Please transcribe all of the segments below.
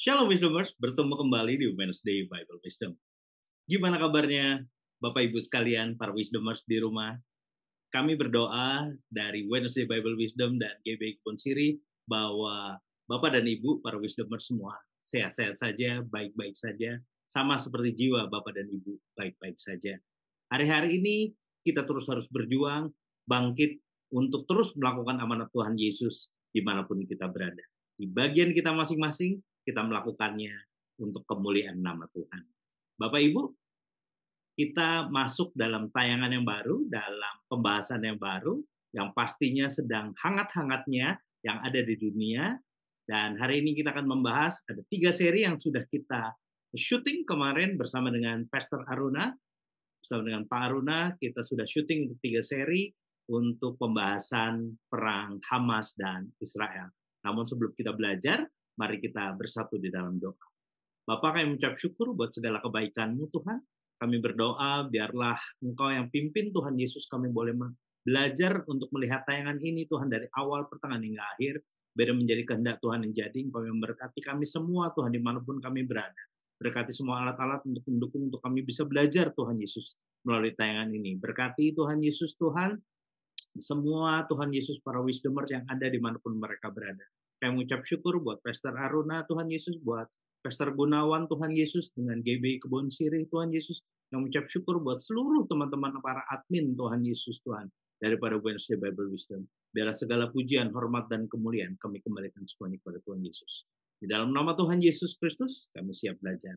Shalom Wisdomers, bertemu kembali di Wednesday Bible Wisdom. Gimana kabarnya Bapak Ibu sekalian, para Wisdomers di rumah? Kami berdoa dari Wednesday Bible Wisdom dan GBI Kebon Siri bahwa Bapak dan Ibu, para Wisdomers semua, sehat-sehat saja, baik-baik saja, sama seperti jiwa Bapak dan Ibu, baik-baik saja. Hari-hari ini kita terus harus berjuang, bangkit untuk terus melakukan amanat Tuhan Yesus dimanapun kita berada. Di bagian kita masing-masing, kita melakukannya untuk kemuliaan nama Tuhan. Bapak Ibu, kita masuk dalam tayangan yang baru, dalam pembahasan yang baru, yang pastinya sedang hangat-hangatnya yang ada di dunia. Dan hari ini kita akan membahas, ada 3 seri yang sudah kita syuting kemarin bersama dengan Pastor Aruna. Bersama dengan Pak Aruna, kita sudah syuting untuk 3 seri untuk pembahasan perang Hamas dan Israel. Namun sebelum kita belajar, mari kita bersatu di dalam doa. Bapak, kami mengucap syukur buat segala kebaikan-Mu Tuhan. Kami berdoa, biarlah Engkau yang pimpin Tuhan Yesus, kami boleh belajar untuk melihat tayangan ini Tuhan dari awal, pertengahan hingga akhir. Biar menjadi kehendak Tuhan yang jadi, Engkau yang memberkati kami semua Tuhan dimanapun kami berada. Berkati semua alat-alat untuk mendukung untuk kami bisa belajar Tuhan Yesus melalui tayangan ini. Berkati Tuhan Yesus Tuhan, semua Tuhan Yesus para wisdomers yang ada dimanapun mereka berada. Kami mengucap syukur buat Pastor Aruna Tuhan Yesus, buat Pastor Gunawan Tuhan Yesus, dengan GBI Kebon Siri Tuhan Yesus. Kami mengucap syukur buat seluruh teman-teman para admin Tuhan Yesus Tuhan, daripada Wednesday Bible Wisdom. Biarlah segala pujian, hormat, dan kemuliaan kami kembalikan semuanya kepada Tuhan Yesus. Di dalam nama Tuhan Yesus Kristus, kami siap belajar.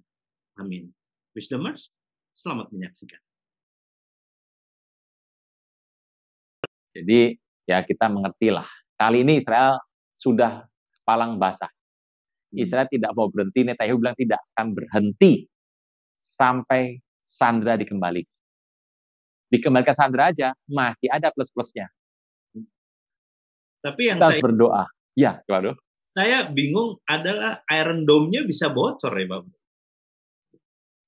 Amin. Wisdomers, selamat menyaksikan. Jadi ya kita mengertilah. Kali ini Israel sudah palang basah. Israel tidak mau berhenti. Netanyahu bilang tidak akan berhenti sampai Sandra dikembalikan. Dikembalikan Sandra aja masih ada plus-plusnya. Tapi yang kita harus berdoa. Ya, waduh. Saya bingung adalah Iron Dome-nya bisa bocor ya, Bapak.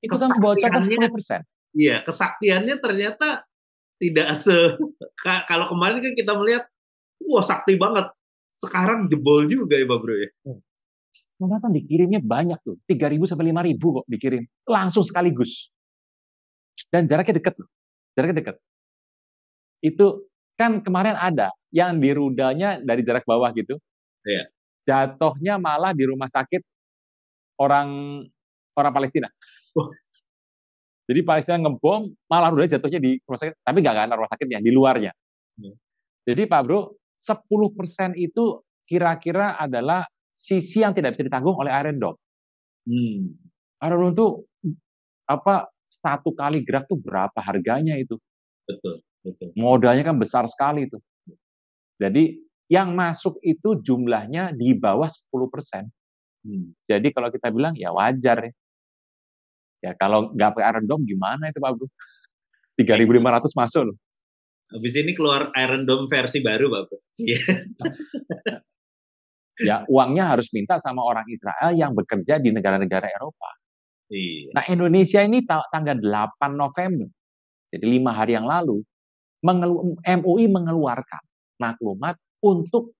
Itu kan bocor kan 10%. Iya, kesaktiannya ternyata tidak kalau kemarin kan kita melihat, wah sakti banget. Sekarang jebol juga ya, Pak Bro ya. Ternyata dikirimnya banyak tuh, 3.000 sampai 5.000 kok dikirim langsung sekaligus. Dan jaraknya dekat loh. Jaraknya dekat. Itu kan kemarin ada yang di rudanya dari jarak bawah gitu. Iya. Jatuhnya malah di rumah sakit orang Palestina. Jadi Palestina ngebom, malah rudanya jatuhnya di rumah sakit, tapi nggak kan rumah sakitnya, di luarnya. Jadi Pak Bro, 10% itu kira-kira adalah sisi yang tidak bisa ditanggung oleh Iron Dome. Iron Dome itu apa, 1 kali gerak tuh berapa harganya itu? Betul. Modalnya kan besar sekali itu. Jadi yang masuk itu jumlahnya di bawah 10%. Jadi kalau kita bilang ya wajar ya. Ya kalau nggak pakai Iron Dome gimana itu Pak Bro? 3.500 masuk loh. Habis ini keluar Iron Dome versi baru Pak Bro. Ya uangnya harus minta sama orang Israel yang bekerja di negara-negara Eropa. Iya. Nah Indonesia ini tanggal 8 November, jadi 5 hari yang lalu, MUI mengeluarkan maklumat untuk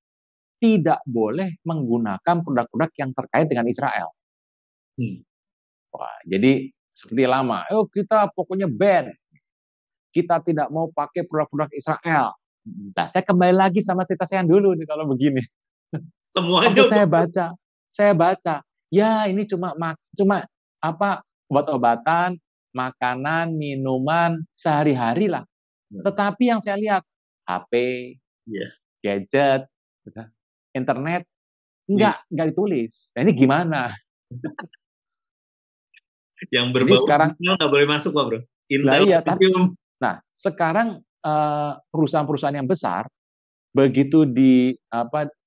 tidak boleh menggunakan produk-produk yang terkait dengan Israel. Wah, jadi seperti lama, kita pokoknya ban. Kita tidak mau pakai produk-produk Israel. Nah, saya kembali lagi sama cerita saya dulu nih kalau begini. Semuanya saya baca. Ya, ini cuma apa? Obat-obatan, makanan, minuman sehari-hari lah. Tetapi yang saya lihat HP, gadget, internet enggak ditulis. Nah, ini gimana? Yang berbau sekarang nggak boleh masuk Pak Bro. Nah, sekarang perusahaan-perusahaan yang besar begitu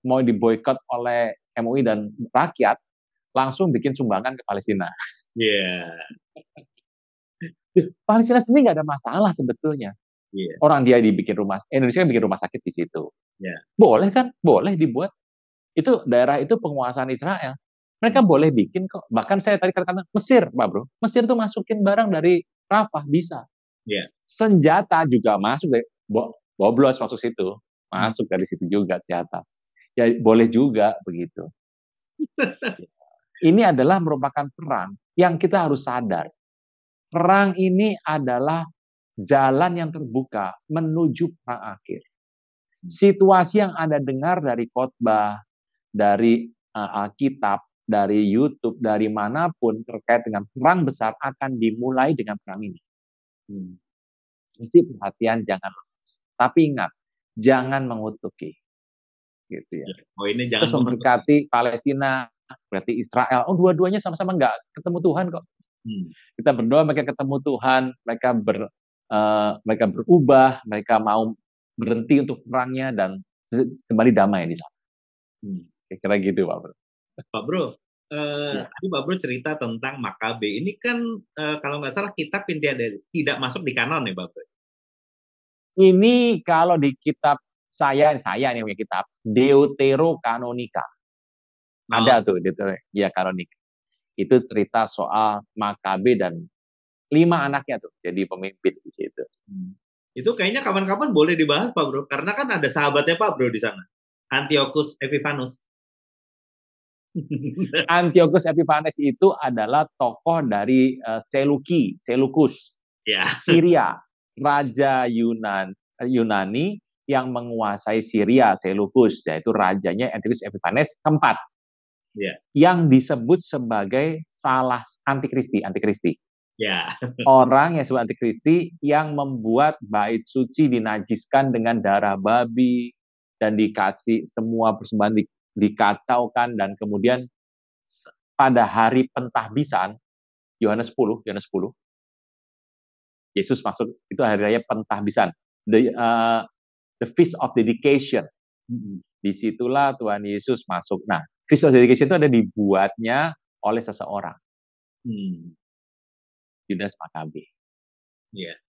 mau diboikot oleh MUI dan rakyat, langsung bikin sumbangan ke Palestina. Palestina sendiri nggak ada masalah sebetulnya. Orang dia Indonesia bikin rumah sakit di situ. Boleh kan? Boleh dibuat. Itu daerah itu penguasaan Israel. Mereka boleh bikin kok. Bahkan saya tadi katakan Mesir, Pak Bro. Mesir tuh masukin barang dari Rafah bisa. Senjata juga masuk dari boblos masuk situ. Masuk dari situ juga senjata. Ya boleh juga begitu. Ini adalah merupakan perang yang kita harus sadar. Perang ini adalah jalan yang terbuka menuju perang akhir. Situasi yang Anda dengar dari khotbah, dari Alkitab, dari YouTube, dari manapun terkait dengan perang besar akan dimulai dengan perang ini. Mesti perhatian, jangan lepas. Tapi ingat, jangan mengutuki. Gitu ya. Oh, ini Terus jangan memberkati Palestina, berarti Israel. Oh, dua-duanya sama-sama nggak ketemu Tuhan kok. Kita berdoa mereka ketemu Tuhan, mereka berubah, mereka mau berhenti untuk perangnya dan kembali damai di sana. Kira-kira gitu, Pak Bro. Pak Bro, tadi Pak Bro cerita tentang Makabe. Ini kan kalau nggak salah kitab Intiada tidak masuk di kanon ya, Pak Bro? Ini kalau di kitab saya nih punya kitab Deuterokanonika. Ada tuh ya Kanonika. Itu cerita soal Makabe dan 5 anaknya tuh jadi pemimpin di situ. Itu kayaknya kapan-kapan boleh dibahas, Pak Bro, karena kan ada sahabatnya Pak Bro di sana, Antiochus Epiphanes. Antiochus Epiphanes itu adalah tokoh dari Seleucus, Syria, raja Yunani yang menguasai Syria, Seleucus, yaitu rajanya Antiochus Epiphanes keempat, yang disebut sebagai salah antikristi. Orang yang disebut antikristi yang membuat bait suci dinajiskan dengan darah babi dan dikasih semua persembahan dikacaukan, dan kemudian pada hari pentahbisan Yohanes 10 Yesus masuk, itu hari raya pentahbisan, the feast of dedication. Disitulah Tuhan Yesus masuk. Nah, feast of dedication itu ada dibuatnya oleh seseorang, Judas Makabe.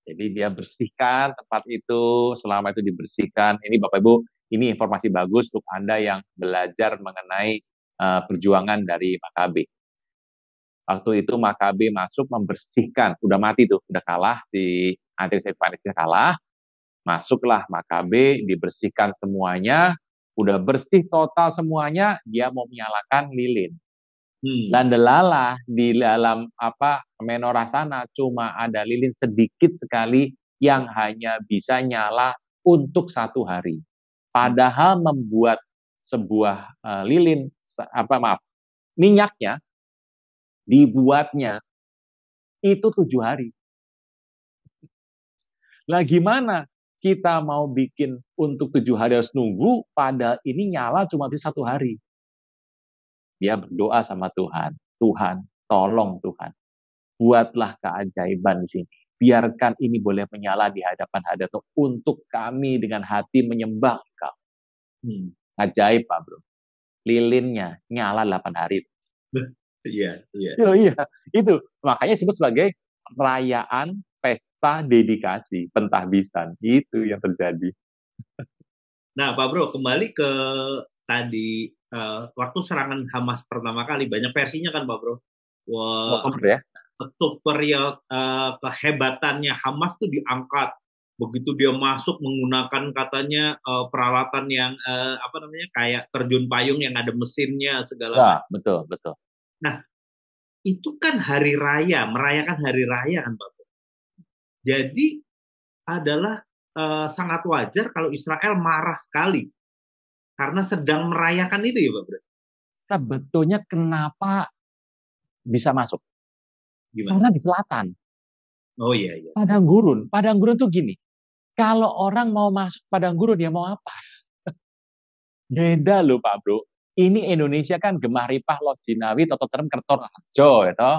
Jadi dia bersihkan tempat itu, selama itu dibersihkan. Ini Bapak Ibu, ini informasi bagus untuk Anda yang belajar mengenai perjuangan dari Makabe. Waktu itu Makabe masuk membersihkan, udah mati tuh, udah kalah, si Antiochus Epiphanes kalah, masuklah Makabe, dibersihkan semuanya, udah bersih total semuanya, dia mau menyalakan lilin. Dan delalah di dalam menorah sana cuma ada lilin sedikit sekali yang hanya bisa nyala untuk 1 hari. Padahal membuat sebuah lilin, minyaknya dibuatnya itu 7 hari. Lah gimana kita mau bikin untuk 7 hari harus nunggu, padahal ini nyala cuma bisa 1 hari. Dia berdoa sama Tuhan, Tuhan, tolong Tuhan, buatlah keajaiban di sini. Biarkan ini boleh menyala di hadapan hadirat untuk kami dengan hati menyembah Engkau. Ajaib, Pak Bro. Lilinnya nyala 8 hari. Iya. Iya, itu. Makanya disebut sebagai perayaan pesta dedikasi, pentahbisan. Itu yang terjadi. Nah, Pak Bro, kembali ke tadi waktu serangan Hamas pertama kali, banyak versinya kan, Pak Bro? Wah, periode kehebatannya Hamas tuh diangkat. Begitu dia masuk menggunakan katanya peralatan yang kayak terjun payung yang ada mesinnya segala macam. Betul. Nah, itu kan hari raya, merayakan hari raya kan, Pak Bro. Jadi adalah sangat wajar kalau Israel marah sekali karena sedang merayakan itu ya, Pak Bro. Sebetulnya kenapa bisa masuk? Gimana? Karena di selatan. Oh iya. Padang gurun tuh gini. Kalau orang mau masuk padang gurun, dia mau apa? Beda loh, Pak Bro. Ini Indonesia kan gemah ripah lot jinawi toto terem kertor harjo ya toh.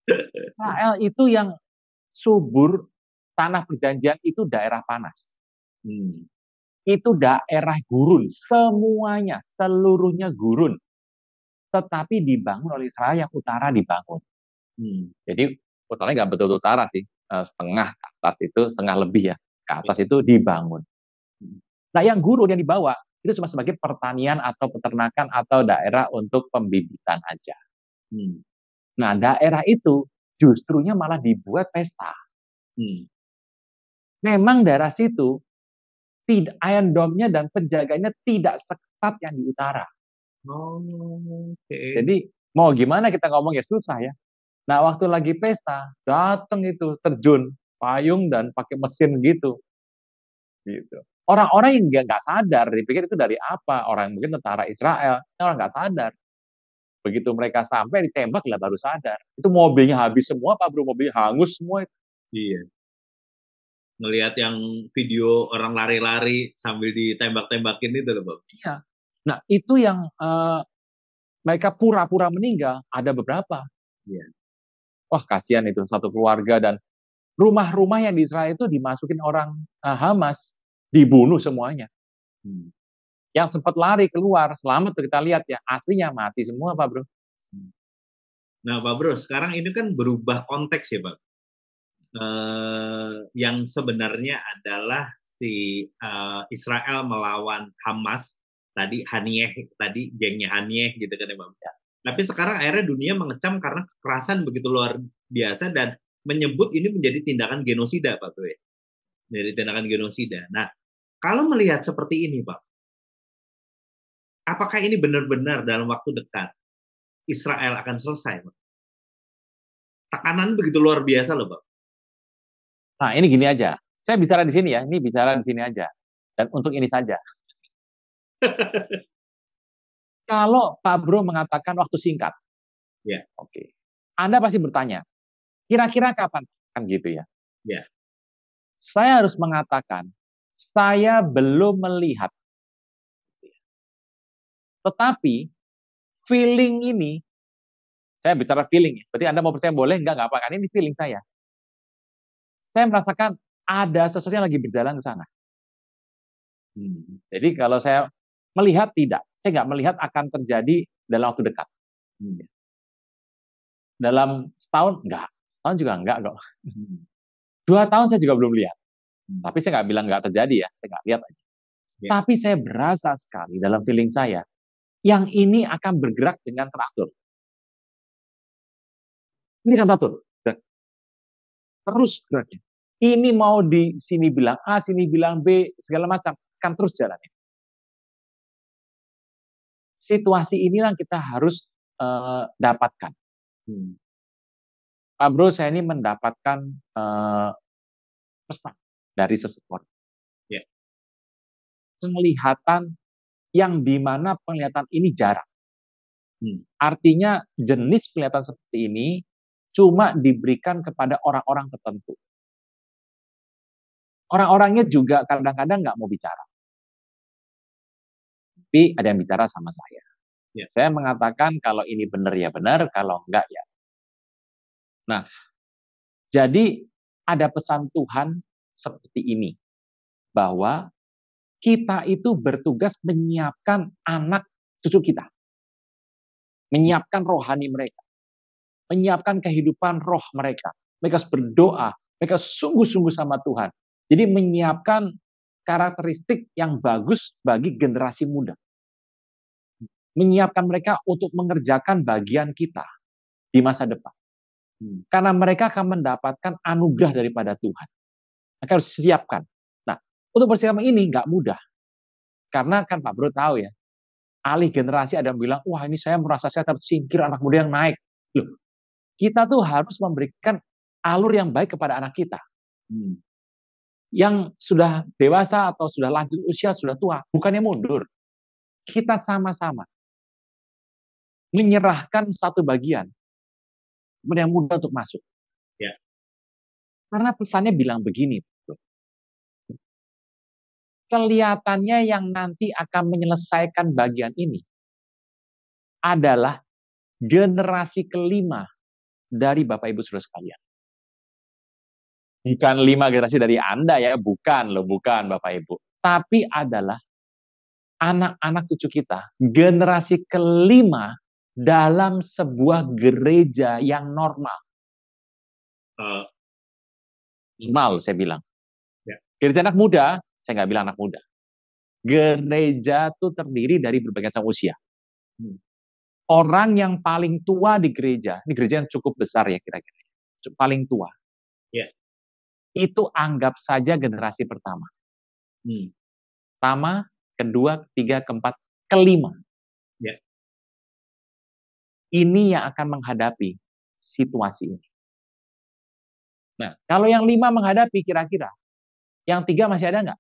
Israel itu yang subur, tanah perjanjian itu daerah panas. Itu daerah gurun, semuanya, seluruhnya gurun. Tetapi dibangun oleh Israel yang utara dibangun. Jadi utaranya nggak betul utara sih, setengah ke atas itu, setengah lebih ya, ke atas itu dibangun. Nah yang gurun yang dibawa, itu cuma sebagai pertanian atau peternakan atau daerah untuk pembibitan aja. Nah daerah itu justrunya malah dibuat pesta. Memang daerah situ Iron Dome-nya dan penjaganya tidak seketat yang di utara. Oh, oke. Jadi mau gimana kita ngomong ya susah ya. Nah waktu lagi pesta datang itu terjun payung dan pakai mesin gitu. Gitu. Orang-orang yang nggak sadar, dipikir itu dari apa? Orang mungkin tentara Israel, orang nggak sadar. Begitu mereka sampai ditembak lah baru sadar. Itu mobilnya habis semua, Pak Bro, mobilnya hangus semua. Iya. Ngelihat yang video orang lari-lari sambil ditembak-tembakin itu loh, Bang. Iya. Nah itu yang mereka pura-pura meninggal, ada beberapa. Iya. Wah kasihan itu satu keluarga dan rumah-rumah yang di Israel itu dimasukin orang Hamas, dibunuh semuanya. Yang sempat lari keluar, selamat tuh kita lihat ya, aslinya mati semua Pak Bro. Nah Pak Bro, sekarang ini kan berubah konteks ya Pak. Yang sebenarnya adalah si Israel melawan Hamas, tadi Haniyeh, tadi gengnya Haniyeh gitu kan ya Pak. Ya. Tapi sekarang akhirnya dunia mengecam karena kekerasan begitu luar biasa dan menyebut ini menjadi tindakan genosida Pak Bro ya. Dari tindakan genosida. Nah, kalau melihat seperti ini Pak, apakah ini benar-benar dalam waktu dekat Israel akan selesai Pak? Tekanan begitu luar biasa loh Pak. Nah ini gini aja, saya bicara di sini ya, ini bicara di sini aja. Dan untuk ini saja. Kalau Pak Bro mengatakan waktu singkat, ya. Oke. Anda pasti bertanya, kira-kira kapan? Kan gitu ya. Ya. Saya harus mengatakan, saya belum melihat. Tetapi, feeling ini, saya bicara feeling, berarti Anda mau percaya boleh, enggak apa-apa, kan ini feeling saya. Saya merasakan ada sesuatu yang lagi berjalan ke sana. Jadi kalau saya melihat tidak, saya nggak melihat akan terjadi dalam waktu dekat. Dalam setahun enggak, setahun juga enggak kok. 2 tahun saya juga belum lihat. Tapi saya nggak bilang nggak terjadi ya, saya nggak lihat aja. Ya. Tapi saya berasa sekali dalam feeling saya, yang ini akan bergerak dengan teratur. Ini kan teratur. Terus geraknya. Ini mau di sini bilang A, sini bilang B, segala macam. Kan terus jalannya. Situasi inilah kita harus dapatkan. Pak Bro, saya ini mendapatkan pesan dari seseorang. Ya. Penglihatan yang dimana penglihatan ini jarang. Artinya jenis penglihatan seperti ini cuma diberikan kepada orang-orang tertentu. Orang-orangnya juga kadang-kadang nggak mau bicara. Tapi ada yang bicara sama saya. Ya. Saya mengatakan kalau ini benar ya benar, kalau enggak ya. Nah, jadi ada pesan Tuhan seperti ini. Bahwa kita itu bertugas menyiapkan anak cucu kita. Menyiapkan rohani mereka. Menyiapkan kehidupan roh mereka. Mereka berdoa. Mereka sungguh-sungguh sama Tuhan. Jadi menyiapkan karakteristik yang bagus bagi generasi muda. Menyiapkan mereka untuk mengerjakan bagian kita di masa depan. Karena mereka akan mendapatkan anugerah daripada Tuhan. Mereka harus siapkan. Nah, untuk persiapan ini nggak mudah. Karena kan Pak Bro tahu ya, alih generasi ada yang bilang, wah ini saya merasa saya tersingkir, anak muda yang naik. Loh, kita tuh harus memberikan alur yang baik kepada anak kita. Yang sudah dewasa atau sudah lanjut usia, sudah tua, bukannya mundur. Kita sama-sama menyerahkan satu bagian kepada yang muda untuk masuk. Ya. Karena pesannya bilang begini, kelihatannya yang nanti akan menyelesaikan bagian ini adalah generasi kelima dari Bapak Ibu Saudara sekalian. Bukan 5 generasi dari Anda ya, bukan loh, bukan Bapak Ibu. Tapi adalah anak-anak cucu kita, generasi kelima dalam sebuah gereja yang normal. Normal saya bilang. Ya. Gereja anak muda, saya nggak bilang anak muda. Gereja itu terdiri dari berbagai macam usia. Orang yang paling tua di gereja, ini gereja yang cukup besar ya kira-kira, paling tua. Ya. Itu anggap saja generasi pertama. Pertama, kedua, ketiga, keempat, kelima. Ya. ini yang akan menghadapi situasi ini. Nah, kalau yang 5 menghadapi kira-kira, yang 3 masih ada nggak?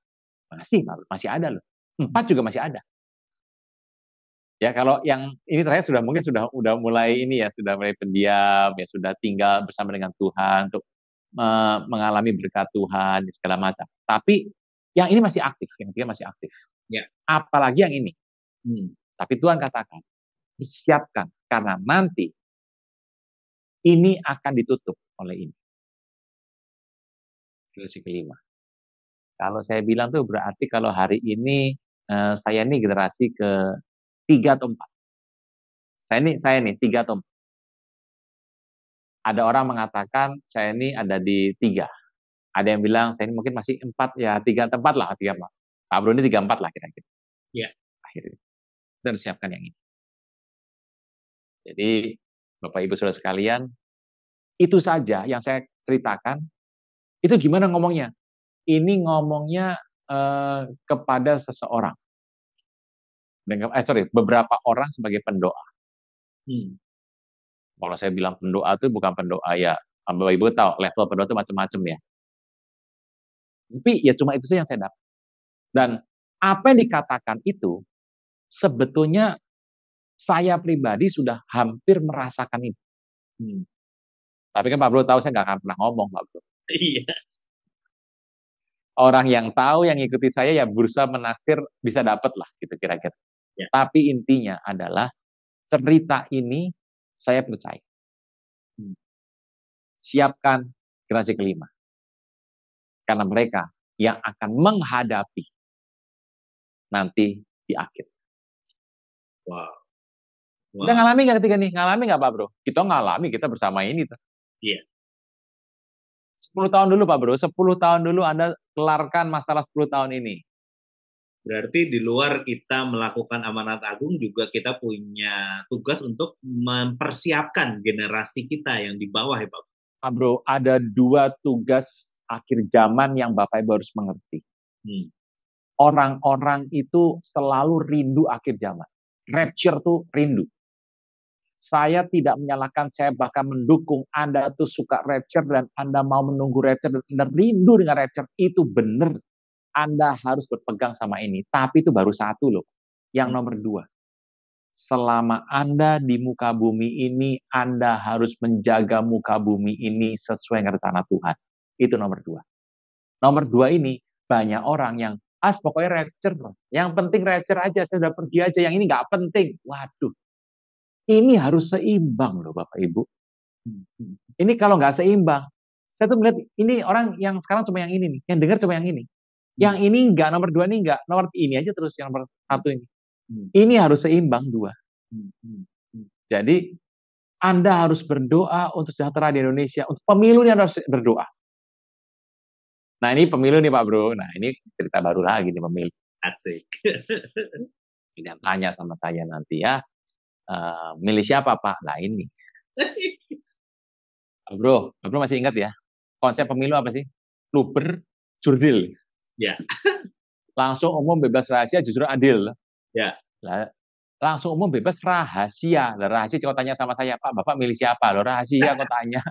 Masih ada loh. 4 juga masih ada. Ya, kalau yang ini terakhir mungkin sudah mulai ini ya, sudah mulai pendiam, ya sudah tinggal bersama dengan Tuhan untuk mengalami berkat Tuhan segala macam. Tapi yang ini masih aktif, yang 3 masih aktif. Ya. Apalagi yang ini. Tapi Tuhan katakan, disiapkan karena nanti ini akan ditutup oleh ini. Generasi kelima. Kalau saya bilang tuh berarti kalau hari ini saya ini generasi ke-3 atau 4. Saya nih 3 atau 4. Ada orang mengatakan saya ini ada di 3. Ada yang bilang saya ini mungkin masih 4 ya, 3 atau 4 lah, 3 4. Pak Bro ini 3 4 lah kira-kira. Ya. Akhirnya kita siapkan yang ini. Jadi Bapak Ibu Saudara sekalian, itu saja yang saya ceritakan. Itu gimana ngomongnya? Ini ngomongnya kepada seseorang. Beberapa orang sebagai pendoa. Kalau saya bilang pendoa itu bukan pendoa ya, Bapak Ibu tahu level pendoa itu macam-macam ya. Tapi ya cuma itu saja yang saya dapat. Dan apa yang dikatakan itu sebetulnya saya pribadi sudah hampir merasakan itu. Tapi kan Pak Bro tahu saya nggak akan pernah ngomong, Pak Bro. Iya. Orang yang tahu, yang ikuti saya ya berusaha menaksir bisa dapat lah gitu kira-kira. Ya. Tapi intinya adalah cerita ini saya percaya. Siapkan generasi kelima. Karena mereka yang akan menghadapi nanti di akhir. Wow. Kita ngalami nggak ketiga nih? Ngalami nggak Pak Bro? Kita ngalami, kita bersama ini. Iya. 10 tahun dulu Pak Bro, 10 tahun dulu Anda kelarkan masalah 10 tahun ini. Berarti di luar kita melakukan amanat agung juga kita punya tugas untuk mempersiapkan generasi kita yang di bawah ya Pak. Pak Bro, ada 2 tugas akhir zaman yang Bapak Ibu harus mengerti. Orang-orang itu selalu rindu akhir zaman. Rapture tuh rindu. Saya tidak menyalahkan, saya bahkan mendukung Anda tuh suka rapture dan Anda mau menunggu rapture dan rindu dengan rapture. Itu benar. Anda harus berpegang sama ini. Tapi itu baru 1 loh. Yang nomor 2. Selama Anda di muka bumi ini, Anda harus menjaga muka bumi ini sesuai dengan rencana Tuhan. Itu nomor 2. Nomor 2 ini, banyak orang yang, pokoknya rapture. Yang penting rapture aja, saya sudah pergi aja. Yang ini nggak penting. Waduh. Ini harus seimbang loh Bapak Ibu. Ini kalau nggak seimbang, saya tuh melihat ini orang yang sekarang cuma yang ini nih, yang dengar cuma yang ini. Yang ini enggak, nomor 2 ini enggak, nomor ini aja terus yang nomor 1 ini. Ini harus seimbang 2. Jadi Anda harus berdoa untuk sejahtera di Indonesia, untuk pemilu ini harus berdoa. Nah ini pemilu nih Pak Bro, nah ini cerita baru lagi nih pemilu. Asik. Ini tanya sama saya nanti ya. Milih siapa Pak? Nah ini. Bro masih ingat ya? Konsep pemilu apa sih? Luber, jurdil. Ya. Langsung umum bebas rahasia justru adil. Ya. Langsung umum bebas rahasia. Rahasia kau tanya sama saya, Pak, Bapak milih siapa? Loh rahasia kau tanya.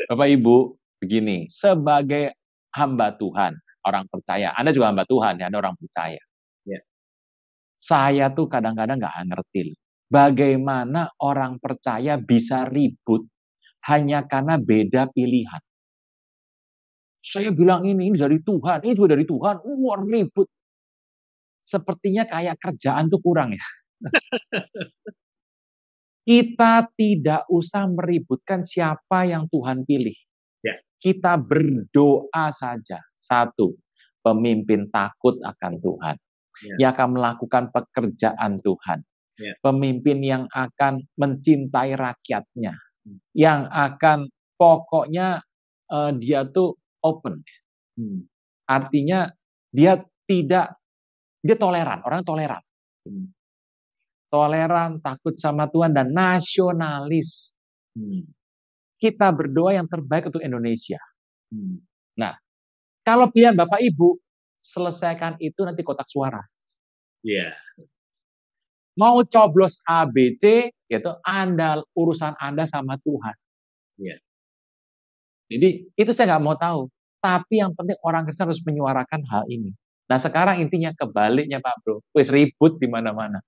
Bapak Ibu, begini, sebagai hamba Tuhan, orang percaya, Anda juga hamba Tuhan, ya, Anda orang percaya. Ya. Saya tuh kadang-kadang nggak ngerti bagaimana orang percaya bisa ribut hanya karena beda pilihan. Saya bilang ini dari Tuhan, ini juga dari Tuhan, ribut. Sepertinya kayak kerjaan tuh kurang ya. Kita tidak usah meributkan siapa yang Tuhan pilih. Ya. Kita berdoa saja. 1, pemimpin takut akan Tuhan. Ya. Yang akan melakukan pekerjaan Tuhan. Ya. Pemimpin yang akan mencintai rakyatnya. Yang akan pokoknya dia tuh open. Artinya dia toleran, orang toleran. Toleran, takut sama Tuhan, dan nasionalis. Kita berdoa yang terbaik untuk Indonesia. Nah, kalau pilihan Bapak Ibu, selesaikan itu nanti kotak suara. Iya. Mau coblos A, B, C, gitu, urusan Anda sama Tuhan. Ya. Jadi itu saya nggak mau tahu. Tapi yang penting orang Kristen harus menyuarakan hal ini. Nah sekarang intinya kebaliknya Pak Bro. Wis ribut di mana-mana.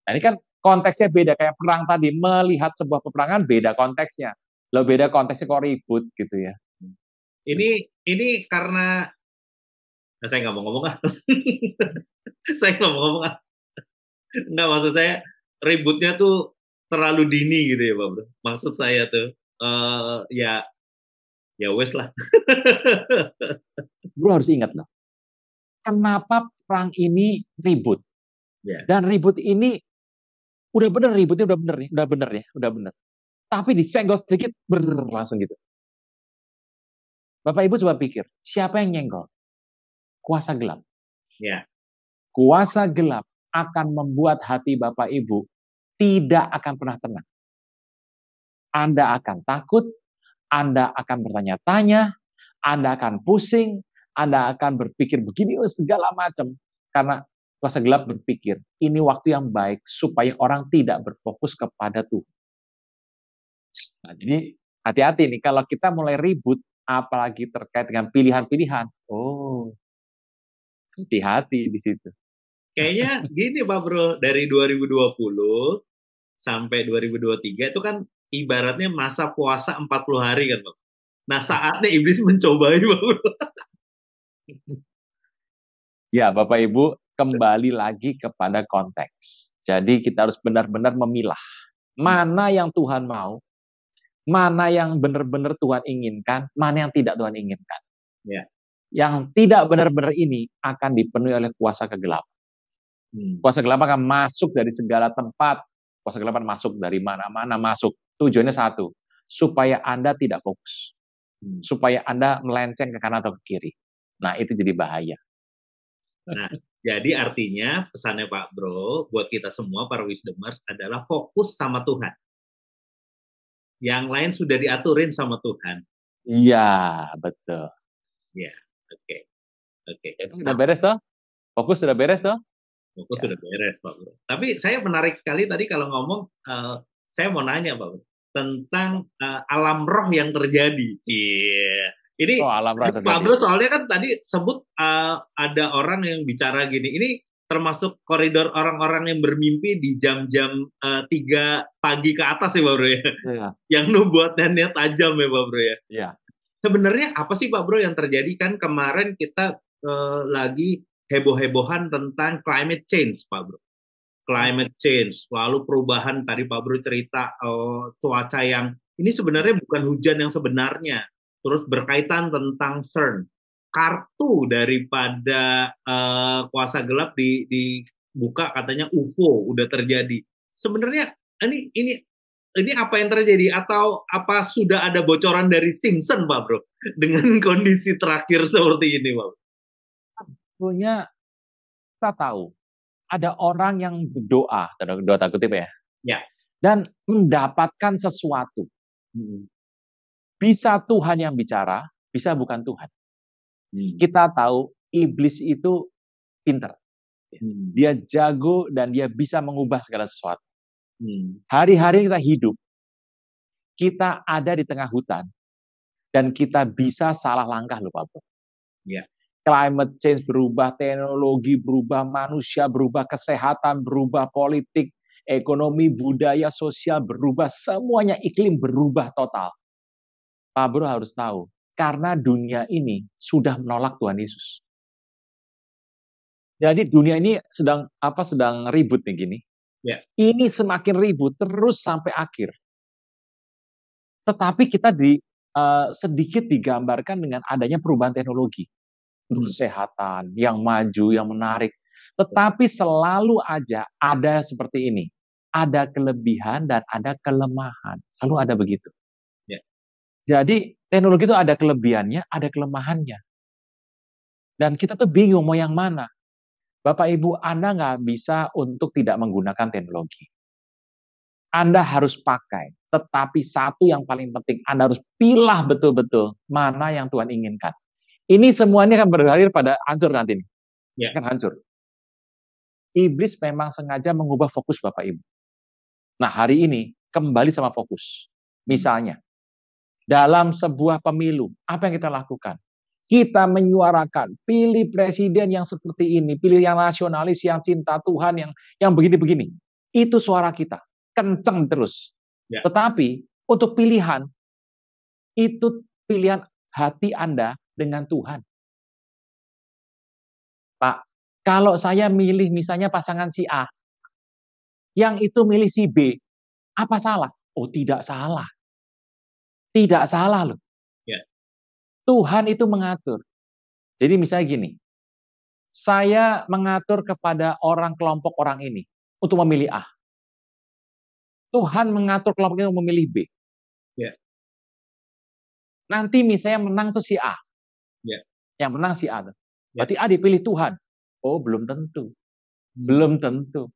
Nah ini kan konteksnya beda. Kayak perang tadi. Melihat sebuah peperangan beda konteksnya. Loh beda konteksnya kok ribut gitu ya. Ini karena saya nggak mau ngomong ah. Saya nggak mau ngomong ah. Nggak, maksud saya ributnya tuh terlalu dini gitu ya Pak Bro. Maksud saya tuh ya wes lah. Bro harus ingat loh. Kenapa perang ini ribut? Ya. Dan ribut ini udah bener ributnya udah bener. Tapi disenggol sedikit langsung gitu. Bapak Ibu coba pikir, siapa yang nyenggol? Kuasa gelap. Ya. Kuasa gelap akan membuat hati Bapak Ibu tidak akan pernah tenang. Anda akan takut, Anda akan bertanya-tanya, Anda akan pusing, Anda akan berpikir begini segala macam. Karena kuasa gelap berpikir, ini waktu yang baik supaya orang tidak berfokus kepada Tuhan. Nah, jadi hati-hati nih, kalau kita mulai ribut, apalagi terkait dengan pilihan-pilihan, hati-hati di situ. Kayaknya gini Pak Bro, dari 2020 sampai 2023 itu kan ibaratnya masa puasa 40 hari kan Pak. Nah saatnya iblis mencobai Pak Bro. Ya Bapak Ibu, kembali lagi kepada konteks. Jadi kita harus benar-benar memilah. Mana yang Tuhan mau, mana yang benar-benar Tuhan inginkan, mana yang tidak Tuhan inginkan. Ya. Yang tidak benar-benar ini akan dipenuhi oleh kuasa kegelapan. Kuasa gelap akan masuk dari segala tempat. Kuasa gelap akan masuk dari mana-mana masuk. Tujuannya satu, supaya Anda tidak fokus. Supaya Anda melenceng ke kanan atau ke kiri. Nah, itu jadi bahaya. Nah, jadi artinya pesannya Pak Bro, buat kita semua para wisdomers adalah fokus sama Tuhan. Yang lain sudah diaturin sama Tuhan. Iya, betul. Ya, oke. Itu sudah beres toh? Fokus sudah beres toh? Fokus sudah beres Pak Bro. Tapi saya menarik sekali tadi kalau ngomong, saya mau nanya Pak Bro, tentang alam roh yang terjadi. Ini alam roh terjadi. Pak Bro soalnya kan tadi sebut ada orang yang bicara gini, ini termasuk koridor orang-orang yang bermimpi di jam-jam 3 pagi ke atas ya Pak Bro ya? Ya. Yang nubuatannya tajam ya Pak Bro ya? Iya. Sebenarnya apa sih Pak Bro yang terjadi? Kan kemarin kita lagi heboh-hebohan tentang climate change, Pak Bro. Climate change, lalu perubahan tadi Pak Bro cerita cuaca yang ini sebenarnya bukan hujan yang sebenarnya. Terus berkaitan tentang CERN. Kartu daripada kuasa gelap dibuka katanya UFO udah terjadi. Sebenarnya ini apa yang terjadi atau apa sudah ada bocoran dari Simpson Pak Bro dengan kondisi terakhir seperti ini Pak Bro? Sebetulnya kita tahu ada orang yang berdoa, doa tak kutip ya, dan mendapatkan sesuatu. Bisa Tuhan yang bicara, bisa bukan Tuhan. Kita tahu iblis itu pintar. Dia jago dan dia bisa mengubah segala sesuatu. Hari-hari kita hidup, kita ada di tengah hutan, dan kita bisa salah langkah loh Pak Bro. Climate change berubah, teknologi berubah, manusia berubah, kesehatan berubah, politik, ekonomi, budaya, sosial berubah, semuanya iklim berubah total. Pak Bro harus tahu, karena dunia ini sudah menolak Tuhan Yesus. Jadi dunia ini sedang ribut nih gini. Ini semakin ribut terus sampai akhir. Tetapi kita sedikit digambarkan dengan adanya perubahan teknologi. Kesehatan yang maju, yang menarik. Tetapi selalu aja ada seperti ini. Ada kelebihan dan ada kelemahan. Selalu ada begitu. Jadi teknologi itu ada kelebihannya, ada kelemahannya. Dan kita tuh bingung mau yang mana. Bapak Ibu, Anda nggak bisa untuk tidak menggunakan teknologi. Anda harus pakai. Tetapi satu yang paling penting, Anda harus pilih betul-betul mana yang Tuhan inginkan. Ini semuanya akan berakhir pada hancur nanti. Akan hancur. iblis memang sengaja mengubah fokus Bapak Ibu. Nah, hari ini kembali sama fokus. Misalnya, dalam sebuah pemilu, apa yang kita lakukan? Kita menyuarakan, pilih presiden yang seperti ini, pilih yang nasionalis, yang cinta Tuhan, yang begini-begini. Itu suara kita, kenceng terus. Ya. Tetapi untuk pilihan, itu pilihan hati Anda dengan Tuhan. Pak, kalau saya milih misalnya pasangan si A, yang itu milih si B, apa salah? Oh, tidak salah. Tidak salah loh. Ya. Tuhan itu mengatur. Jadi misalnya gini, saya mengatur kepada kelompok orang ini untuk memilih A. Tuhan mengatur kelompok ini untuk memilih B. Ya. Nanti misalnya menang tuh si A. Ya. Yang menang si A. Berarti A dipilih Tuhan. Oh, belum tentu. Belum tentu.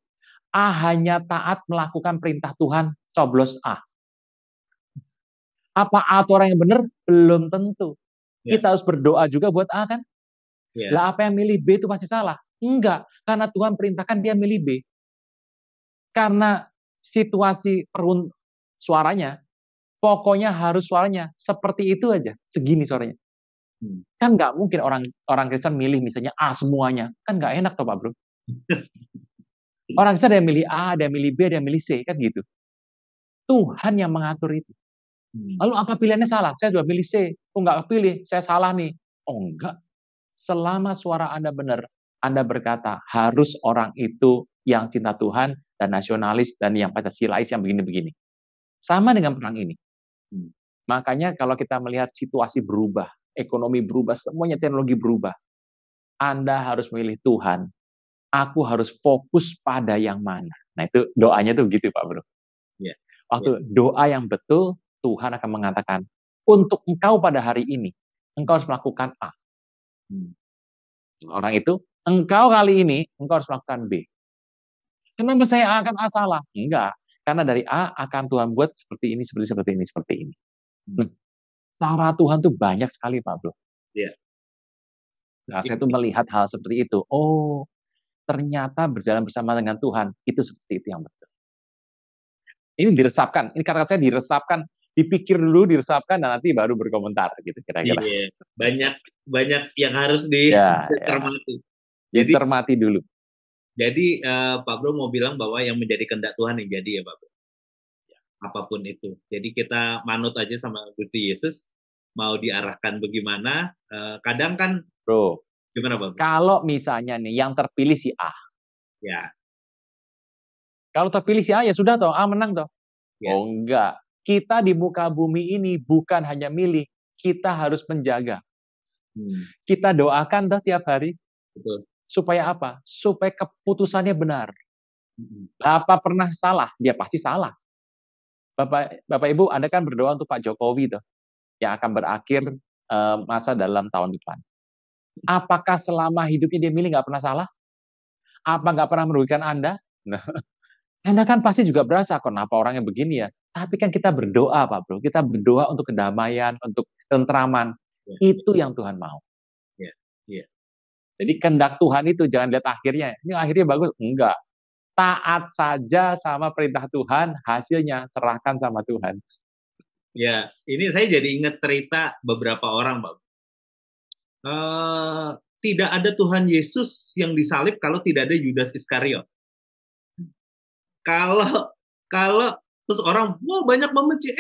A hanya taat melakukan perintah Tuhan, coblos A. Apa A itu orang yang benar? Belum tentu. Ya. Kita harus berdoa juga buat A kan? Ya. Lah apa yang milih B itu pasti salah? Enggak, karena Tuhan perintahkan dia milih B. Karena situasi suaranya, pokoknya harus suaranya seperti itu aja, segini suaranya. Kan nggak mungkin orang Kristen milih misalnya A semuanya, kan nggak enak toh Pak Bro. Orang Kristen ada yang milih A, ada yang milih B, ada yang milih C, kan gitu. Tuhan yang mengatur itu. Lalu apa pilihannya salah? Saya sudah pilih C, kok nggak pilih? Saya salah nih. Oh enggak. Selama suara Anda benar, Anda berkata harus orang itu yang cinta Tuhan dan nasionalis dan yang Pancasilais yang begini-begini. Sama dengan perang ini. Makanya kalau kita melihat situasi berubah, ekonomi berubah, semuanya teknologi berubah. Anda harus memilih Tuhan. Aku harus fokus pada yang mana. Nah itu doanya tuh begitu Pak Bro. Ya. Waktu doa yang betul, Tuhan akan mengatakan, untuk engkau pada hari ini, engkau harus melakukan A. Orang itu, engkau kali ini, engkau harus melakukan B. Kenapa saya akan A salah? Enggak. Karena dari A akan Tuhan buat seperti ini, seperti ini. Cara Tuhan tuh banyak sekali, Pak Bro. Iya. Nah, saya tuh melihat hal seperti itu. Oh, ternyata berjalan bersama dengan Tuhan, itu seperti itu yang betul. Ini diresapkan. Ini kata saya diresapkan, dipikir dulu, diresapkan, dan nanti baru berkomentar, gitu kira-kira. Iya. Banyak yang harus dicermati. Dicermati dulu. Jadi Pak Bro mau bilang bahwa yang menjadi kehendak Tuhan yang jadi ya Pak Bro. Apapun itu. Jadi kita manut aja sama Gusti Yesus. Mau diarahkan bagaimana. Kadang kan. Bro. Gimana Pak Bro? Kalau misalnya nih yang terpilih si A. Ya. Kalau terpilih si A ya sudah toh. A menang toh. Ya. Oh enggak. Kita di muka bumi ini bukan hanya milih. Kita harus menjaga. Kita doakan toh tiap hari. Betul. Supaya apa? Supaya keputusannya benar. Apa pernah salah? Dia pasti salah. Bapak Ibu, Anda kan berdoa untuk Pak Jokowi tuh, yang akan berakhir masa dalam tahun depan. Apakah selama hidupnya dia milih nggak pernah salah? Apa nggak pernah merugikan Anda? Nah, Anda kan pasti juga berasa, kenapa orangnya begini ya? Tapi kan kita berdoa, Pak Bro. Kita berdoa untuk kedamaian, untuk ketentraman. Itu yang Tuhan mau. Jadi kehendak Tuhan itu jangan lihat akhirnya. Ini akhirnya bagus. Enggak. Taat saja sama perintah Tuhan, hasilnya serahkan sama Tuhan. Ya, ini saya jadi ingat cerita beberapa orang, Pak. Tidak ada Tuhan Yesus yang disalib kalau tidak ada Yudas Iskariot. Kalau terus orang banyak membenci,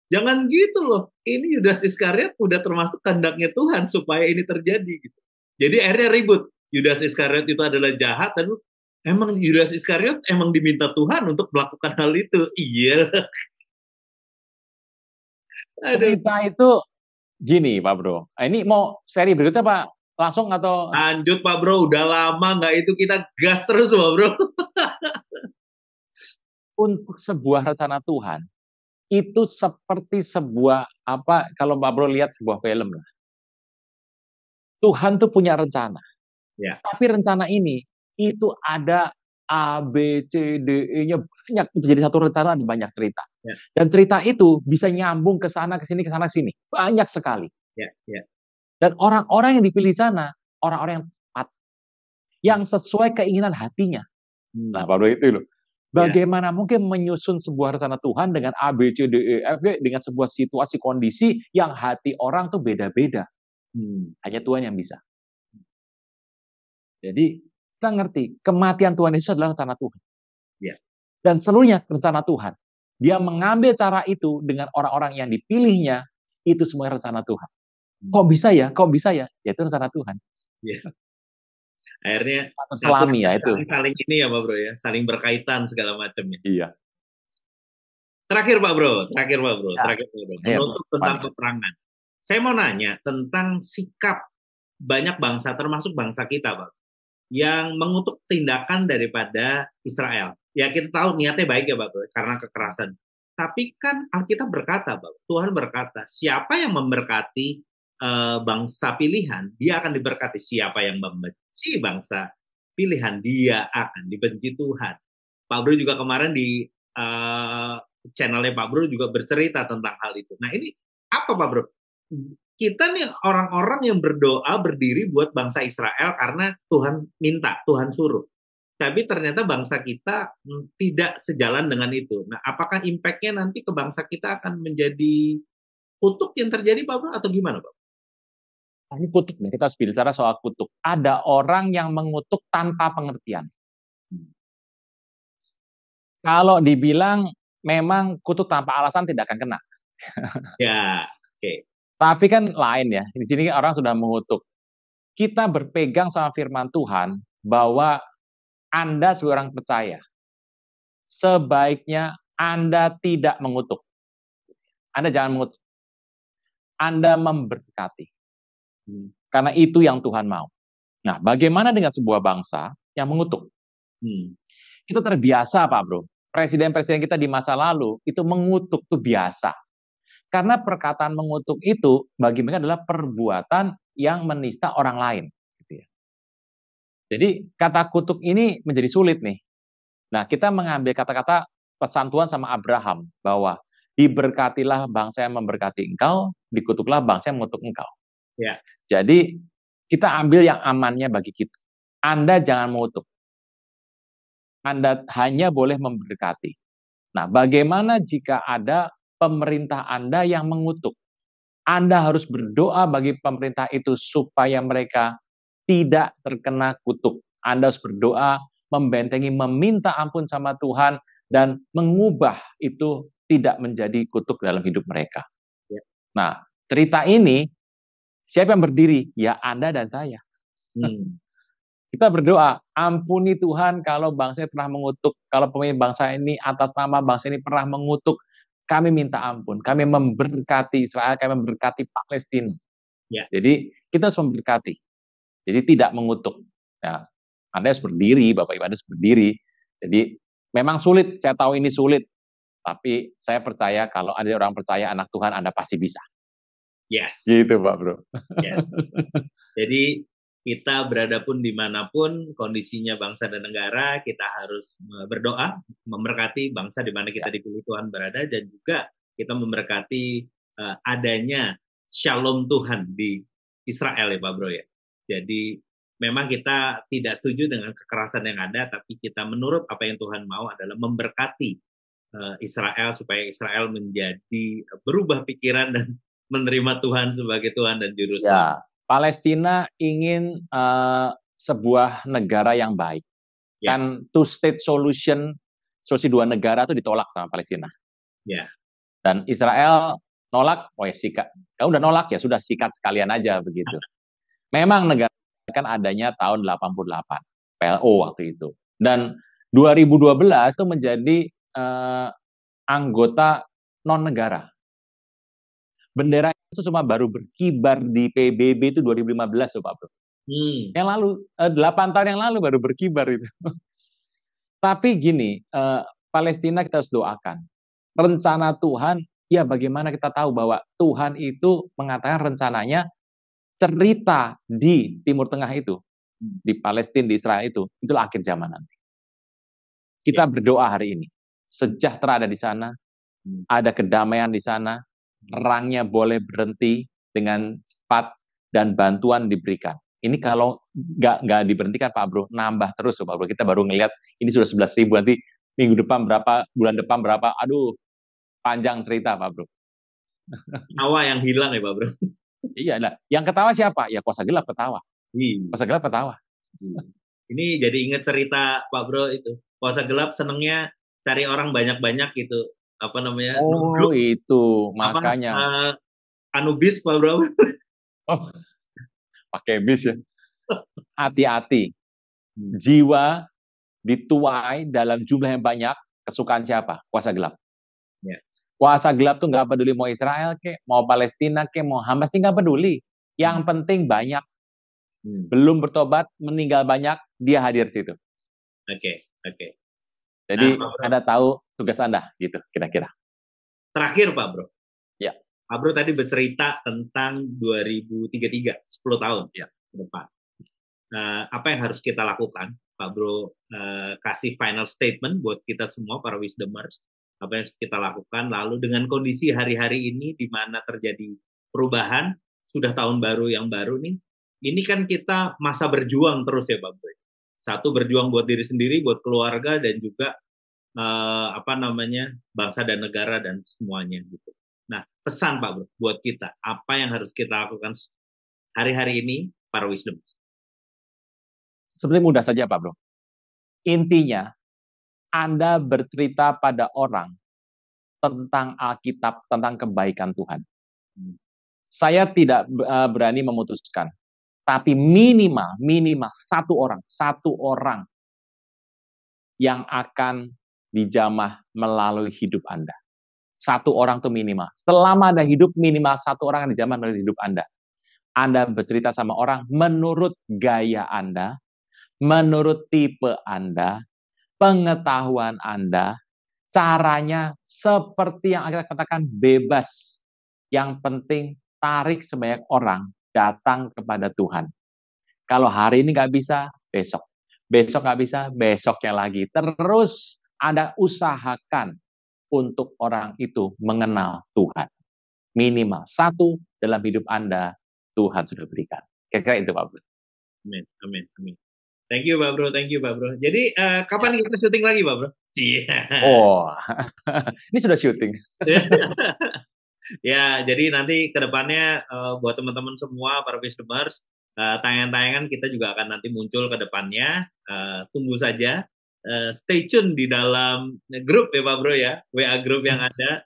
jangan gitu loh. Ini Yudas Iskariot udah termasuk kehendaknya Tuhan supaya ini terjadi gitu. Jadi akhirnya ribut. Yudas Iskariot itu adalah jahat, dan emang Yudas Iskariot emang diminta Tuhan untuk melakukan hal itu. Iya. Cerita itu gini, Pak Bro. Ini mau seri berikutnya, Pak? Langsung atau? Lanjut, Pak Bro. Udah lama nggak itu, kita gas terus, Pak Bro. Untuk sebuah rencana Tuhan, itu seperti sebuah, kalau Pak Bro lihat sebuah film lah. Tuhan tuh punya rencana. Ya. Tapi rencana ini, itu ada A, B, C, D, E-nya banyak. Jadi satu rencana ada banyak cerita. Ya. Dan cerita itu bisa nyambung ke sana, ke sini, ke sana, ke sini. Banyak sekali. Ya. Dan orang-orang yang dipilih sana, orang-orang yang tepat. Yang sesuai keinginan hatinya. Nah, Pak Bro itu loh. Ya. Bagaimana mungkin menyusun sebuah rencana Tuhan dengan A, B, C, D, E, F, G, dengan sebuah situasi kondisi yang hati orang tuh beda-beda. Hanya Tuhan yang bisa. Jadi, kita ngerti, kematian Tuhan Yesus adalah rencana Tuhan. Ya. Dan seluruhnya rencana Tuhan. Dia mengambil cara itu dengan orang-orang yang dipilihnya, itu semua rencana Tuhan. Kok bisa ya? Kok bisa ya? Ya itu rencana Tuhan. Ya. Akhirnya selami ya itu. Saling ini ya Pak Bro ya, saling berkaitan segala macamnya. Iya. Terakhir Pak Bro. Ya. Menutup tentang peperangan. Saya mau nanya tentang sikap banyak bangsa, termasuk bangsa kita, Pak, yang mengutuk tindakan daripada Israel. Ya kita tahu niatnya baik ya Pak Bro, karena kekerasan. Tapi kan Alkitab berkata, Pak, Tuhan berkata, siapa yang memberkati bangsa pilihan, dia akan diberkati. Siapa yang membenci bangsa pilihan, dia akan dibenci Tuhan. Pak Bro juga kemarin di channelnya Pak Bro juga bercerita tentang hal itu. Nah ini apa Pak Bro? Kita nih orang-orang yang berdoa berdiri buat bangsa Israel karena Tuhan minta, Tuhan suruh. Tapi ternyata bangsa kita tidak sejalan dengan itu. Nah apakah impact-nya nanti ke bangsa kita akan menjadi kutuk yang terjadi Pak Bro atau gimana Pak? Ini kutuk nih, kita harus bicara soal kutuk. Ada orang yang mengutuk tanpa pengertian. Kalau dibilang memang kutuk tanpa alasan tidak akan kena. Ya, oke. Tapi kan lain ya. Di sini orang sudah mengutuk. Kita berpegang sama firman Tuhan bahwa Anda seorang percaya. Sebaiknya Anda tidak mengutuk. Anda jangan mengutuk. Anda memberkati. Karena itu yang Tuhan mau. Nah, bagaimana dengan sebuah bangsa yang mengutuk? Itu terbiasa, Pak Bro. Presiden-presiden kita di masa lalu itu mengutuk itu biasa. Karena perkataan mengutuk itu bagi mereka adalah perbuatan yang menista orang lain. Jadi kata kutuk ini menjadi sulit nih. Nah, kita mengambil kata-kata pesan Tuhan sama Abraham bahwa diberkatilah bangsa yang memberkati engkau, dikutuklah bangsa yang mengutuk engkau. Ya. Jadi kita ambil yang amannya bagi kita. Anda jangan mengutuk. Anda hanya boleh memberkati. Nah, bagaimana jika ada pemerintah Anda yang mengutuk? Anda harus berdoa bagi pemerintah itu supaya mereka tidak terkena kutuk. Anda harus berdoa, membentengi, meminta ampun sama Tuhan, dan mengubah itu tidak menjadi kutuk dalam hidup mereka. Ya. Nah, cerita ini, siapa yang berdiri? Ya Anda dan saya. Kita berdoa, ampuni Tuhan kalau bangsa ini pernah mengutuk, kalau pemimpin bangsa ini atas nama bangsa ini pernah mengutuk, kami minta ampun, kami memberkati Israel, kami memberkati Palestina. Ya. Jadi kita harus memberkati, jadi tidak mengutuk. Nah, Anda harus berdiri, Bapak Ibu harus berdiri. Jadi memang sulit, saya tahu ini sulit, tapi saya percaya kalau ada orang percaya anak Tuhan, Anda pasti bisa. Yes. Gitu Pak Bro. Yes. Jadi kita berada pun dimanapun kondisinya bangsa dan negara, kita harus berdoa, memberkati bangsa di mana kita dipilih Tuhan berada, dan juga kita memberkati adanya shalom Tuhan di Israel ya Pak Bro ya. Jadi memang kita tidak setuju dengan kekerasan yang ada, tapi kita menurut apa yang Tuhan mau adalah memberkati Israel supaya Israel menjadi berubah pikiran dan menerima Tuhan sebagai Tuhan dan Juru Selamat. Ya. Palestina ingin sebuah negara yang baik. Ya. Kan two-state solution, solusi dua negara itu ditolak sama Palestina. Ya. Dan Israel nolak, oh ya sikat. Kalau udah nolak ya sudah sikat sekalian aja begitu. Memang negara kan adanya tahun 88, PLO waktu itu. Dan 2012 itu menjadi anggota non-negara. Bendera itu cuma baru berkibar di PBB itu 2015 tuh Pak Bro. Yang lalu 8 tahun yang lalu baru berkibar itu. Tapi gini, Palestina kita harus doakan. Rencana Tuhan, ya bagaimana kita tahu bahwa Tuhan itu mengatakan rencananya cerita di Timur Tengah itu, di Palestina, di Israel itulah akhir zaman nanti. Kita berdoa hari ini, sejahtera ada di sana, ada kedamaian di sana, perangnya boleh berhenti dengan cepat dan bantuan diberikan. Ini kalau nggak diberhentikan Pak Bro, nambah terus Pak Bro. Kita baru ngelihat ini sudah 11.000, nanti minggu depan berapa, bulan depan berapa. Aduh, panjang cerita Pak Bro. Nyawa yang hilang ya Pak Bro. Iya, nah, yang ketawa siapa? Ya kuasa gelap ketawa. Kuasa gelap ketawa. Ini jadi inget cerita Pak Bro itu. Kuasa gelap senengnya cari orang banyak-banyak gitu. Apa namanya? Oh, itu makanya. Anubis Pak Bro. Oh, pakai bis ya. Hati-hati. Jiwa dituai dalam jumlah yang banyak, kesukaan siapa? Kuasa gelap. Ya. Kuasa gelap tuh nggak peduli mau Israel ke, mau Palestina ke, mau Hamas, nggak peduli. Yang penting banyak. Belum bertobat, meninggal banyak, dia hadir situ. Oke. Jadi Anda tahu tugas Anda, gitu kira-kira. Terakhir Pak Bro. Ya. Pak Bro tadi bercerita tentang 2033, 10 tahun ya ke depan. Apa yang harus kita lakukan? Pak Bro kasih final statement buat kita semua, para wisdomers. Apa yang harus kita lakukan? Lalu dengan kondisi hari-hari ini, di mana terjadi perubahan, sudah tahun baru yang baru nih, ini kan kita masa berjuang terus ya Pak Bro. Satu, berjuang buat diri sendiri, buat keluarga, dan juga bangsa dan negara dan semuanya gitu. Nah, pesan Pak Bro buat kita, apa yang harus kita lakukan hari-hari ini, para wisdom? Sebenarnya mudah saja Pak Bro. Intinya, Anda bercerita pada orang tentang Alkitab, tentang kebaikan Tuhan. Saya tidak berani memutuskan, tapi minimal satu orang yang akan dijamah melalui hidup Anda. Satu orang itu minimal. Selama Anda hidup, minimal satu orang yang dijamah melalui hidup Anda. Anda bercerita sama orang menurut gaya Anda, menurut tipe Anda, pengetahuan Anda, caranya seperti yang kita katakan bebas. Yang penting tarik sebanyak orang datang kepada Tuhan. Kalau hari ini nggak bisa, besok. Besok nggak bisa, besoknya lagi. Terus Anda usahakan untuk orang itu mengenal Tuhan. Minimal satu dalam hidup Anda, Tuhan sudah berikan. Kira-kira itu Pak Bro. Amin. Thank you Pak Bro. Jadi kapan kita syuting lagi Pak Bro? Oh, ini sudah syuting. Ya, jadi nanti ke depannya buat teman-teman semua, para wisdomers, tayangan-tayangan kita juga akan nanti muncul ke depannya. Tunggu saja. Stay tune di dalam grup ya Pak Bro ya, WA grup yang ada.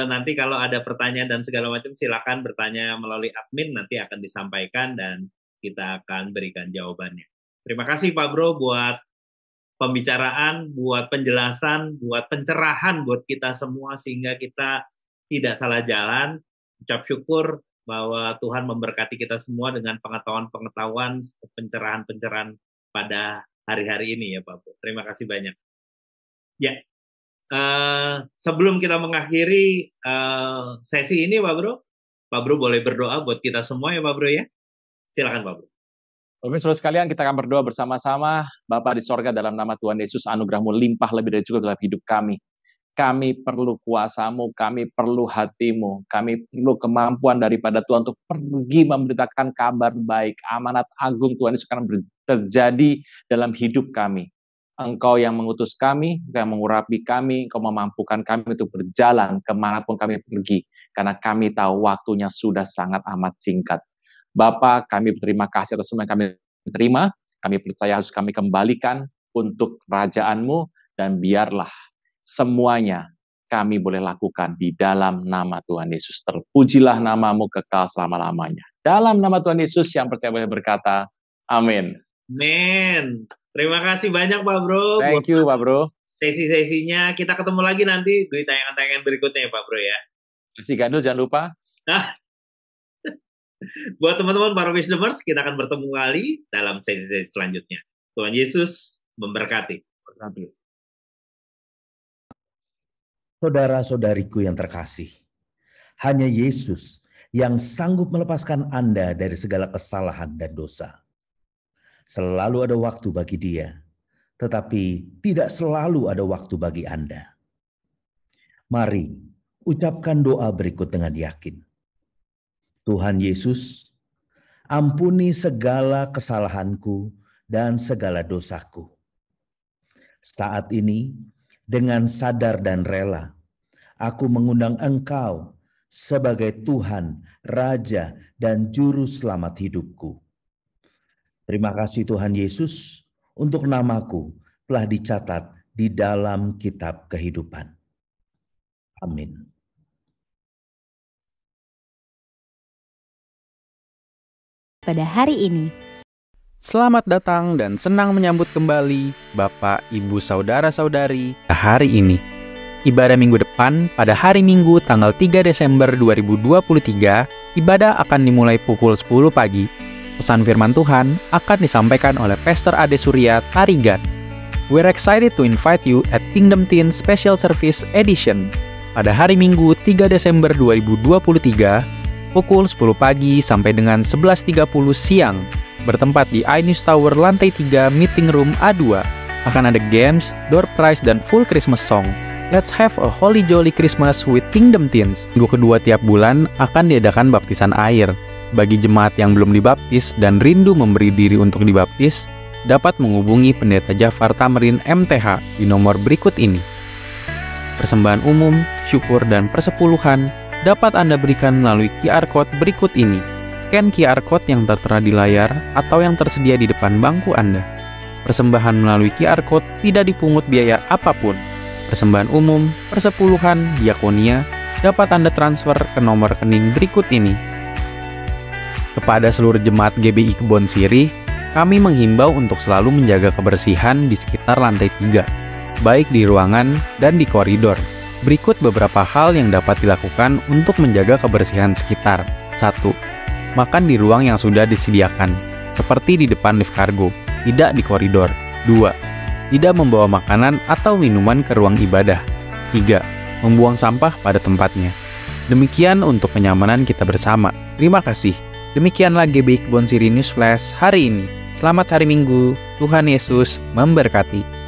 Nanti kalau ada pertanyaan dan segala macam, silakan bertanya melalui admin, nanti akan disampaikan dan kita akan berikan jawabannya. Terima kasih Pak Bro buat pembicaraan, buat penjelasan, buat pencerahan buat kita semua sehingga kita tidak salah jalan. Ucap syukur bahwa Tuhan memberkati kita semua dengan pengetahuan-pengetahuan, pencerahan-pencerahan pada hari-hari ini ya Pak Bro. Terima kasih banyak. Ya, sebelum kita mengakhiri sesi ini Pak Bro boleh berdoa buat kita semua ya Pak Bro ya. Silakan Pak Bro. Bapak Saudara sekalian, kita akan berdoa bersama-sama. Bapa di sorga, dalam nama Tuhan Yesus, anugerah-Mu limpah lebih dari cukup dalam hidup kami. Kami perlu kuasa-Mu, kami perlu hati-Mu, kami perlu kemampuan daripada Tuhan untuk pergi memberitakan kabar baik, amanat agung Tuhan Yesus akan terjadi dalam hidup kami. Engkau yang mengutus kami, Engkau yang mengurapi kami, Engkau memampukan kami untuk berjalan kemanapun kami pergi, karena kami tahu waktunya sudah sangat amat singkat. Bapa, kami berterima kasih atas semua yang kami terima, kami percaya harus kami kembalikan untuk kerajaan-Mu, dan biarlah semuanya kami boleh lakukan di dalam nama Tuhan Yesus. Terpujilah nama-Mu kekal selama-lamanya. Dalam nama Tuhan Yesus yang percaya boleh berkata, amin. Amin. Terima kasih banyak Pak Bro. Thank you Pak Bro. Sesi-sesinya, kita ketemu lagi nanti di tayangan-tayangan berikutnya ya Pak Bro ya. Masih Gandul, jangan lupa. Buat teman-teman para wisdomers, kita akan bertemu kembali dalam sesi-sesi selanjutnya. Tuhan Yesus memberkati. Saudara-saudariku yang terkasih, hanya Yesus yang sanggup melepaskan Anda dari segala kesalahan dan dosa. Selalu ada waktu bagi Dia, tetapi tidak selalu ada waktu bagi Anda. Mari ucapkan doa berikut dengan yakin. Tuhan Yesus, Ampuni segala kesalahanku dan segala dosaku. Saat ini, dengan sadar dan rela, aku mengundang Engkau sebagai Tuhan, Raja, dan Juru Selamat hidupku. Terima kasih Tuhan Yesus untuk namaku telah dicatat di dalam kitab kehidupan. Amin. Pada hari ini, selamat datang dan senang menyambut kembali Bapak, Ibu, Saudara-saudari hari ini. Ibadah minggu depan pada hari Minggu tanggal 3 Desember 2023, ibadah akan dimulai pukul 10 pagi. Pesan firman Tuhan akan disampaikan oleh Pastor Ade Surya Tarigan. We're excited to invite you at Kingdom Teen Special Service Edition pada hari Minggu 3 Desember 2023, pukul 10 pagi sampai dengan 11.30 siang, bertempat di iNews Tower lantai 3 Meeting Room A2. Akan ada games, door prize, dan full Christmas song. Let's have a holy jolly Christmas with Kingdom Teens. Minggu kedua tiap bulan akan diadakan baptisan air. Bagi jemaat yang belum dibaptis dan rindu memberi diri untuk dibaptis, dapat menghubungi Pendeta Jafar Tamrin MTH di nomor berikut ini. Persembahan umum, syukur, dan persepuluhan dapat Anda berikan melalui QR Code berikut ini. Scan QR Code yang tertera di layar atau yang tersedia di depan bangku Anda. Persembahan melalui QR Code tidak dipungut biaya apapun. Persembahan umum, persepuluhan, diakonia dapat Anda transfer ke nomor rekening berikut ini. Kepada seluruh jemaat GBI Kebon Sirih, kami menghimbau untuk selalu menjaga kebersihan di sekitar lantai 3, baik di ruangan dan di koridor. Berikut beberapa hal yang dapat dilakukan untuk menjaga kebersihan sekitar. 1. Makan di ruang yang sudah disediakan, seperti di depan lift kargo, tidak di koridor. 2. Tidak membawa makanan atau minuman ke ruang ibadah. 3. Membuang sampah pada tempatnya. Demikian untuk kenyamanan kita bersama. Terima kasih. Demikianlah GBI Kebon Sirih News Flash hari ini. Selamat hari Minggu. Tuhan Yesus memberkati.